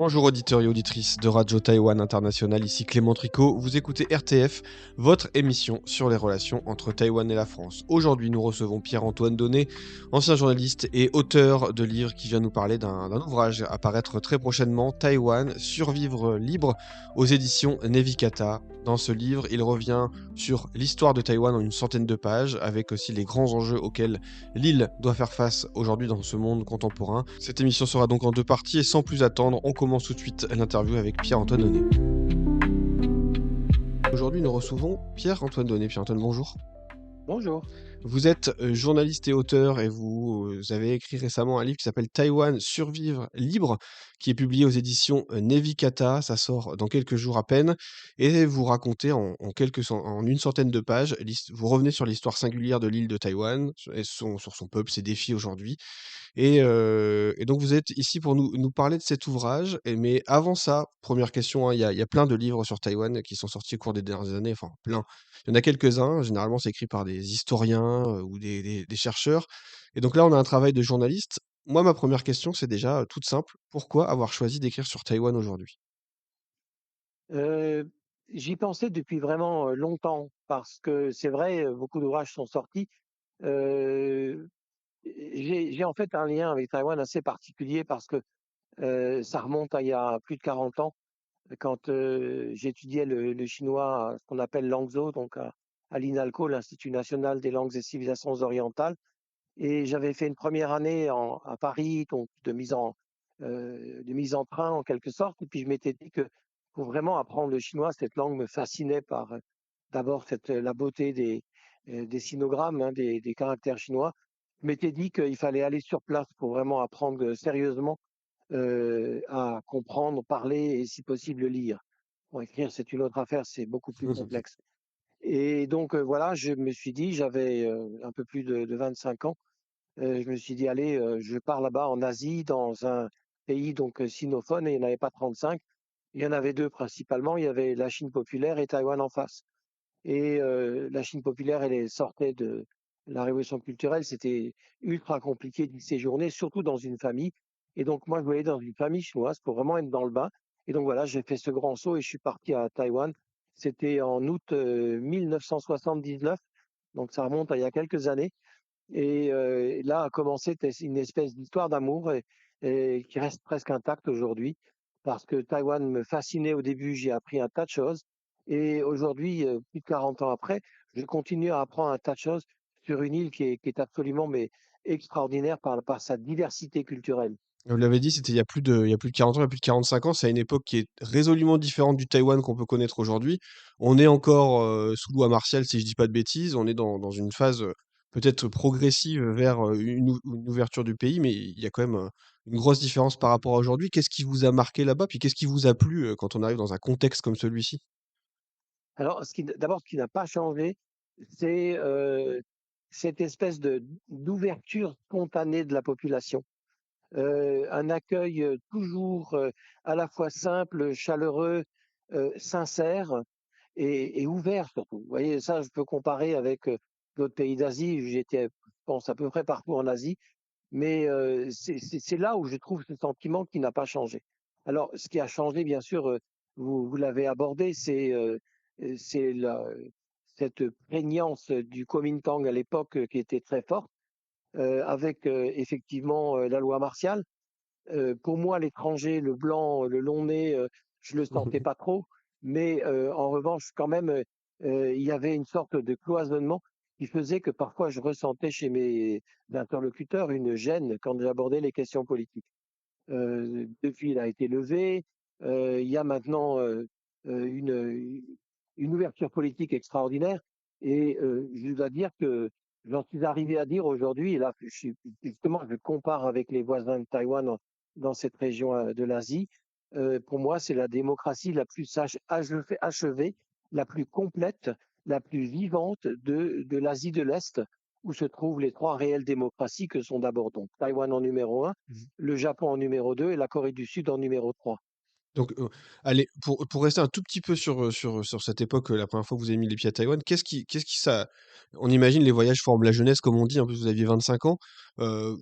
Bonjour auditeurs et auditrices de Radio Taïwan International, ici Clément Tricot, vous écoutez RTF, votre émission sur les relations entre Taïwan et la France. Aujourd'hui nous recevons Pierre-Antoine Donnet, ancien journaliste et auteur de livres qui vient nous parler d'un ouvrage à paraître très prochainement, Taïwan, Survivre libre, aux éditions Nevikata. Dans ce livre, il revient sur l'histoire de Taïwan en une centaine de pages, avec aussi les grands enjeux auxquels l'île doit faire face aujourd'hui dans ce monde contemporain. Cette émission sera donc en deux parties et sans plus attendre, on commence tout de suite l'interview avec Pierre-Antoine Donnet. Aujourd'hui, nous recevons Pierre-Antoine Donnet. Pierre-Antoine, bonjour. Bonjour. Vous êtes journaliste et auteur et vous avez écrit récemment un livre qui s'appelle Taïwan, Survivre libre, qui est publié aux éditions Nevikata. Ça sort dans quelques jours à peine. Et vous racontez en une centaine de pages, vous revenez sur l'histoire singulière de l'île de Taïwan, sur son peuple, ses défis aujourd'hui. Et donc vous êtes ici pour nous parler de cet ouvrage. Mais avant ça, première question, hein, il y a plein de livres sur Taïwan qui sont sortis au cours des dernières années, enfin plein. Il y en a quelques-uns, généralement c'est écrit par des historiens ou des chercheurs. Et donc là, on a un travail de journaliste. Moi, ma première question, c'est déjà toute simple. Pourquoi avoir choisi d'écrire sur Taïwan aujourd'hui? Heu, J'y pensais depuis vraiment, longtemps parce que c'est vrai, beaucoup d'ouvrages sont sortis. Heu, j'ai en fait un lien avec Taïwan assez particulier parce que, ça remonte à il y a plus de 40 ans quand, j'étudiais le chinois, ce qu'on appelle Langzhou, donc à l'INALCO, l'Institut national des langues et civilisations orientales, et j'avais fait une première année à Paris, donc de mise en train en quelque sorte. Et puis je m'étais dit que pour vraiment apprendre le chinois, cette langue me fascinait par d'abord la beauté des sinogrammes, hein, des caractères chinois. Je m'étais dit qu'il fallait aller sur place pour vraiment apprendre sérieusement à comprendre, parler et si possible lire. Pour écrire, c'est une autre affaire, c'est beaucoup plus complexe. Et donc voilà, je me suis dit, j'avais un peu plus de 25 ans. Je me suis dit: «Allez, je pars là-bas en Asie, dans un pays donc sinophone», et il n'y en avait pas 35. Il y en avait 2 principalement, il y avait la Chine populaire et Taïwan en face. Et la Chine populaire, elle sortait de la révolution culturelle, c'était ultra compliqué d'y séjourner, surtout dans une famille. Et donc moi, je voulais aller dans une famille chinoise pour vraiment être dans le bain. Et donc voilà, j'ai fait ce grand saut et je suis parti à Taïwan. C'était en août 1979, donc ça remonte à il y a quelques années. Et là a commencé une espèce d'histoire d'amour et qui reste presque intacte aujourd'hui, parce que Taïwan me fascinait au début, j'ai appris un tas de choses. Et aujourd'hui, plus de 40 ans après, je continue à apprendre un tas de choses sur une île qui est absolument mais extraordinaire par sa diversité culturelle. Vous l'avez dit, c'était il y a plus de 40 ans, il y a plus de 45 ans. C'est à une époque qui est résolument différente du Taïwan qu'on peut connaître aujourd'hui. On est encore sous loi martiale, si je dis pas de bêtises. On est dans une phase peut-être progressive vers une ouverture du pays, mais il y a quand même une grosse différence par rapport à aujourd'hui. Qu'est-ce qui vous a marqué là-bas? Puis qu'est-ce qui vous a plu quand on arrive dans un contexte comme celui-ci? Alors, d'abord, ce qui n'a pas changé, c'est cette espèce d'ouverture spontanée de la population. Un accueil toujours à la fois simple, chaleureux, sincère et ouvert surtout. Vous voyez, ça, je peux comparer avec d'autres pays d'Asie. J'étais, je pense, à peu près partout en Asie, mais c'est là où je trouve ce sentiment qui n'a pas changé. Alors, ce qui a changé, bien sûr, vous l'avez abordé, c'est cette prégnance du Kuomintang à l'époque qui était très forte, avec effectivement la loi martiale. Pour moi, l'étranger, le blanc, le long nez, je le sentais pas trop, mais en revanche, quand même, il y avait une sorte de cloisonnement qui faisait que parfois je ressentais chez mes interlocuteurs une gêne quand j'abordais les questions politiques. Depuis, il a été levé. Il y a maintenant une ouverture politique extraordinaire. Et je dois dire que j'en suis arrivé à dire aujourd'hui, et là, justement, je compare avec les voisins de Taïwan dans cette région de l'Asie. Pour moi, c'est la démocratie la plus achevée, la plus complète, la plus vivante de l'Asie de l'Est, où se trouvent les trois réelles démocraties que sont d'abord donc Taïwan en numéro un, le Japon en numéro 2 et la Corée du Sud en numéro 3. Donc, allez, pour rester un tout petit peu sur cette époque, la première fois que vous avez mis les pieds à Taïwan, qu'est-ce qui ça on imagine les voyages forment la jeunesse comme on dit, en plus vous aviez 25 ans.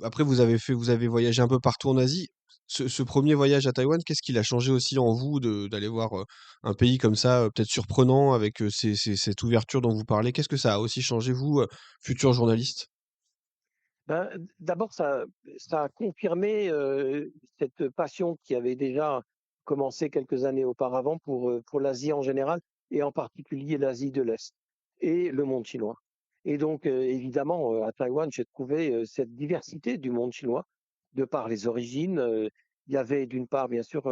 Après vous avez voyagé un peu partout en Asie. Ce 1er voyage à Taïwan, qu'est-ce qu'il a changé aussi en vous de d'aller voir, un pays comme ça, peut-être surprenant avec, cette ouverture dont vous parlez? Qu'est-ce que ça a aussi changé vous, futur journaliste? Ben, d'abord, ça a confirmé cette passion qui avait déjà commencé quelques années auparavant pour l'Asie en général et en particulier l'Asie de l'Est et le monde chinois. Et donc, évidemment, à Taïwan, j'ai trouvé cette diversité du monde chinois de par les origines. Il y avait d'une part, bien sûr,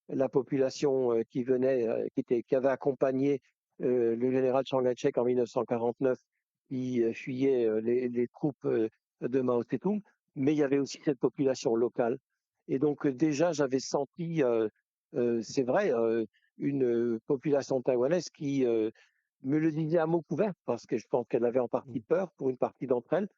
la population qui venait, qui avait accompagné le général Chiang Kai-shek en 1949, qui fuyait les troupes de Mao Tse-tung, mais il y avait aussi cette population locale. Et donc déjà, j'avais senti, c'est vrai, une population taïwanaise qui me le disait à mots couverts, parce que je pense qu'elle avait en partie Mmh. peur, pour une partie d'entre elles,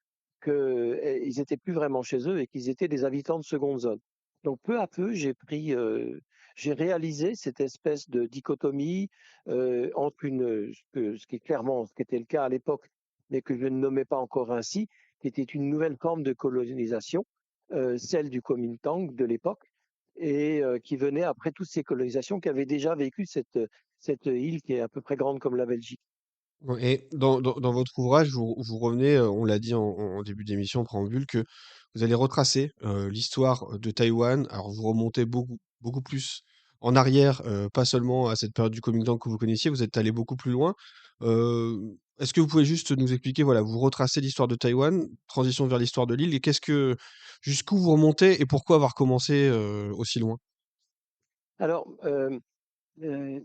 qu'ils n'étaient plus vraiment chez eux et qu'ils étaient des habitants de seconde zone. Donc peu à peu, j'ai réalisé cette espèce de dichotomie entre ce qui est clairement, ce qui était le cas à l'époque, mais que je ne nommais pas encore ainsi, qui était une nouvelle forme de colonisation, celle du Kuomintang de l'époque, et qui venait après toutes ces colonisations qui avaient déjà vécu cette île qui est à peu près grande comme la Belgique. Ouais, et dans votre ouvrage, vous revenez, on l'a dit en début d'émission, en préambule, que vous allez retracer, l'histoire de Taïwan. Alors vous remontez beaucoup plus en arrière, pas seulement à cette période du Kuomintang que vous connaissiez, vous êtes allé beaucoup plus loin. Est-ce que vous pouvez juste nous expliquer, voilà, vous retracez l'histoire de Taïwan, transition vers l'histoire de l'île et jusqu'où vous remontez et pourquoi avoir commencé, aussi loin? Alors, Heu,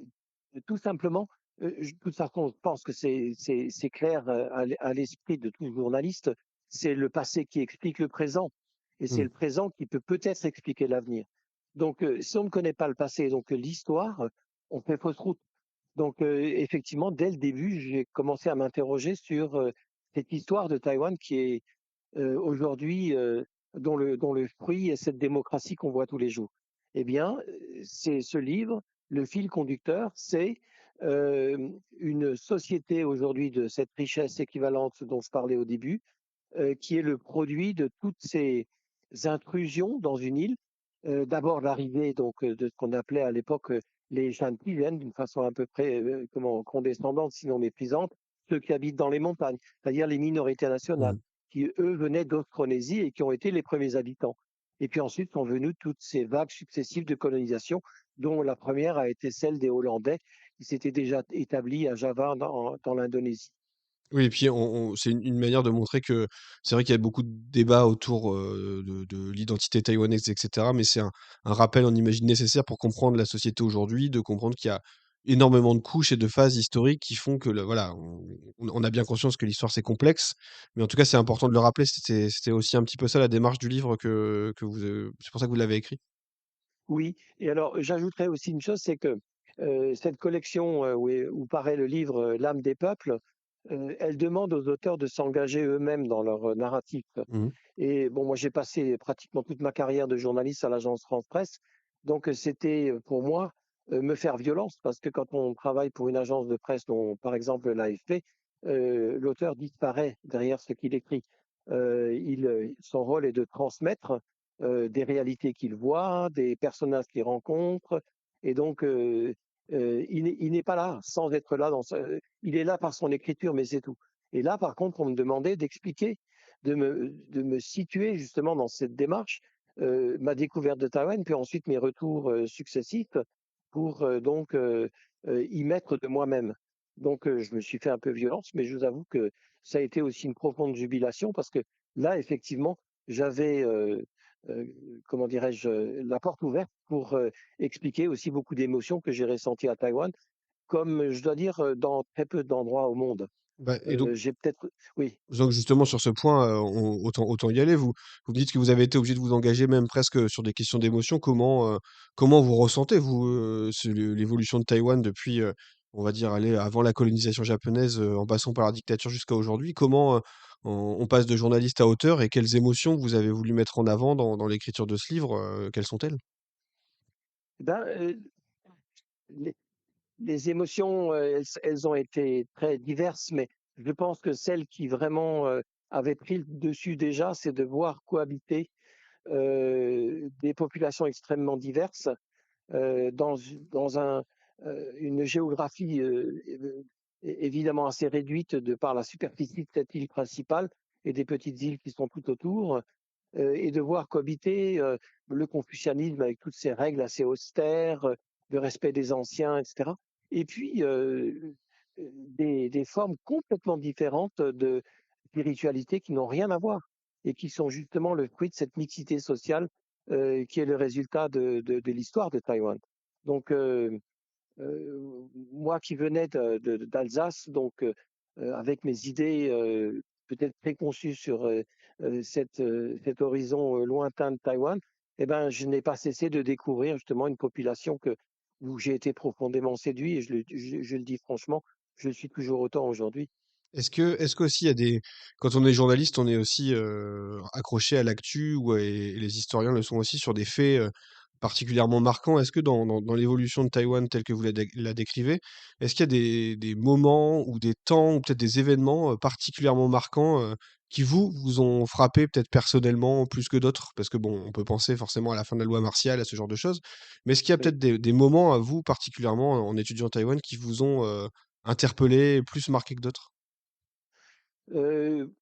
tout simplement, de toute façon, je pense que c'est clair, à l'esprit de tout journaliste, c'est le passé qui explique le présent et c'est Mmh. le présent qui peut peut-être expliquer l'avenir. Donc, si on ne connaît pas le passé, donc l'histoire, on fait fausse route. Donc, effectivement, dès le début, j'ai commencé à m'interroger sur, cette histoire de Taïwan qui est aujourd'hui, dont le fruit est cette démocratie qu'on voit tous les jours. Eh bien, c'est ce livre, le fil conducteur, c'est une société aujourd'hui de cette richesse équivalente dont je parlais au début, qui est le produit de toutes ces intrusions dans une île. D'abord l'arrivée donc de ce qu'on appelait à l'époque les Shanties, d'une façon à peu près comment condescendante, sinon méprisante, ceux qui habitent dans les montagnes, c'est-à-dire les minorités nationales, Mmh. qui eux venaient d'Austronésie et qui ont été les premiers habitants. Et puis ensuite sont venues toutes ces vagues successives de colonisation, dont la première a été celle des Hollandais, qui s'étaient déjà établis à Java dans l'Indonésie. Oui, et puis on c'est une manière de montrer que c'est vrai qu'il y a beaucoup de débats autour, de l'identité taïwanaise et cetera, mais c'est un rappel, on imagine, nécessaire pour comprendre la société aujourd'hui, de comprendre qu'il y a énormément de couches et de phases historiques qui font que le voilà, on a bien conscience que l'histoire c'est complexe, mais en tout cas, c'est important de le rappeler. C'était aussi un petit peu ça la démarche du livre que vous, c'est pour ça que vous l'avez écrit? Oui, et alors j'ajouterais aussi une chose, c'est que cette collection où paraît le livre L'âme des peuples, elle demande aux auteurs de s'engager eux-mêmes dans leur narratif. Mmh. Et bon, moi j'ai passé pratiquement toute ma carrière de journaliste à l'agence France-Presse, donc c'était pour moi me faire violence, parce que quand on travaille pour une agence de presse, dont par exemple l'AFP, l'auteur disparaît derrière ce qu'il écrit. Son rôle est de transmettre des réalités qu'il voit, des personnages qu'il rencontre, et donc il n'est pas là sans être là. Il est là par son écriture, mais c'est tout. Et là, par contre, on me demandait d'expliquer, de me situer justement dans cette démarche, ma découverte de Taïwan, puis ensuite mes retours successifs pour y mettre de moi-même. Donc je me suis fait un peu violence, mais je vous avoue que ça a été aussi une profonde jubilation parce que là, effectivement, j'avais euh, comment dirais-je, la porte ouverte pour expliquer aussi beaucoup d'émotions que j'ai ressenties à Taïwan, comme je dois dire dans très peu d'endroits au monde. Bah et donc J'ai peut-être, oui, Donc justement sur ce point, autant y aller. Vous me dites que vous avez été obligé de vous engager même presque sur des questions d'émotion. Comment vous ressentez vous, l'évolution de Taïwan depuis, on va dire, allez, avant la colonisation japonaise, en passant par la dictature jusqu'à aujourd'hui? Comment, on passe de journaliste à auteur et quelles émotions vous avez voulu mettre en avant dans l'écriture de ce livre, quelles sont-elles? ben, les, les émotions, elles ont été très diverses, mais je pense que celle qui vraiment avait pris le dessus déjà, c'est de voir cohabiter des populations extrêmement diverses, dans une géographie évidemment assez réduite de par la superficie de cette île principale et des petites îles qui sont tout autour, et de voir cohabiter le confucianisme avec toutes ses règles assez austères, de respect des anciens, etc. Et puis des formes complètement différentes de spiritualité qui n'ont rien à voir et qui sont justement le fruit de cette mixité sociale qui est le résultat de l'histoire de Taïwan. Donc, moi qui venais d'Alsace, donc avec mes idées peut-être préconçues sur cet horizon lointain de Taïwan, eh ben, je n'ai pas cessé de découvrir justement une population où j'ai été profondément séduit et je le dis franchement, je le suis toujours autant aujourd'hui. Est-ce qu'aussi il y a des quand on est journaliste, on est aussi, accroché à l'actu ou et les historiens le sont aussi sur des faits, particulièrement marquants? Est-ce que dans l'évolution de Taïwan telle que vous la décrivez, est-ce qu'il y a des moments ou des temps ou peut-être des événements, particulièrement marquants, qui vous ont frappé peut-être personnellement plus que d'autres? Parce que bon, on peut penser forcément à la fin de la loi martiale, à ce genre de choses, mais est-ce qu'il y a Oui. peut-être des moments à vous particulièrement en étudiant Taïwan qui vous ont, interpellé, plus marqué que d'autres?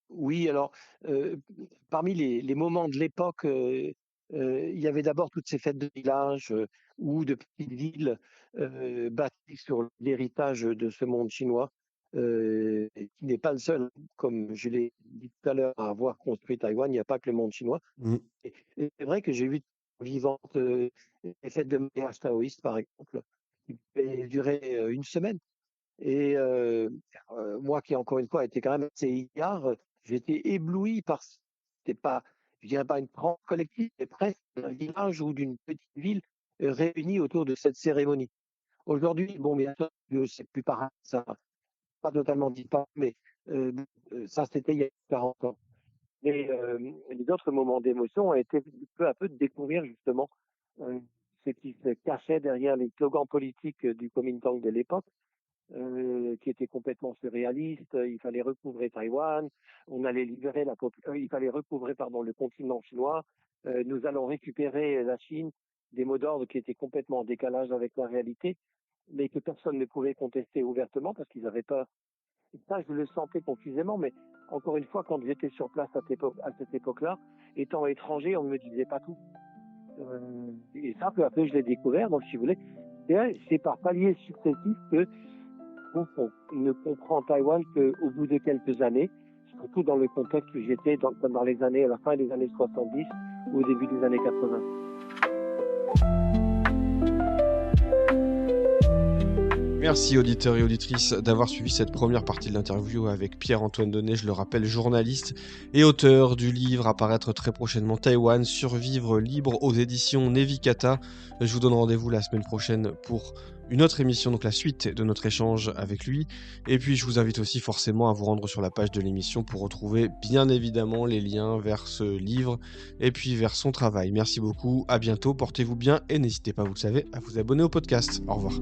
Oui, alors, parmi les moments de l'époque, il y avait d'abord toutes ces fêtes de village, ou de petites villes, bâties sur l'héritage de ce monde chinois, et qui n'est pas le seul, comme je l'ai dit tout à l'heure, à avoir construit Taïwan. Il n'y a pas que le monde chinois. Mmh. Et c'est vrai que j'ai vu vivante, les fêtes de mariage taoïste, par exemple, qui pouvaient durer, 1 semaine. Et moi qui encore une fois était quand même assez ignare, j'étais ébloui par c'était pas, je dirais pas une transe collective, mais presque un village ou d'une petite ville, réunie autour de cette cérémonie. Aujourd'hui, bon, bien sûr que c'est plus pareil, ça a pas totalement disparu, mais ça c'était il y a 40 ans. Mais les autres moments d'émotion ont été peu à peu de découvrir justement heu, ce qui se cachait derrière les slogans politiques du Kuomintang de l'époque, qui était complètement surréaliste. Il fallait recouvrer Taïwan, on allait libérer il fallait recouvrer pardon le continent chinois. Nous allons récupérer la Chine. Des mots d'ordre qui étaient complètement en décalage avec la réalité, mais que personne ne pouvait contester ouvertement parce qu'ils avaient peur. Et ça, je le sentais confusément, mais encore une fois, quand j'étais sur place à cette époque-là, étant étranger, on ne me disait pas tout. Et ça, peu à peu, je l'ai découvert. Donc, si vous voulez, c'est par paliers successifs que on ne comprend Taïwan qu'au bout de quelques années, surtout dans le contexte où j'étais dans les années, à la fin des années 70 ou au début des années 80. Merci auditeurs et auditrices d'avoir suivi cette première partie de l'interview avec Pierre-Antoine Donnet, je le rappelle, journaliste et auteur du livre à paraître très prochainement Taïwan, Survivre libre aux éditions Nevikata. Je vous donne rendez-vous la semaine prochaine pour une autre émission, donc la suite de notre échange avec lui. Et puis je vous invite aussi forcément à vous rendre sur la page de l'émission pour retrouver bien évidemment les liens vers ce livre et puis vers son travail. Merci beaucoup, à bientôt, portez-vous bien et n'hésitez pas, vous le savez, à vous abonner au podcast. Au revoir.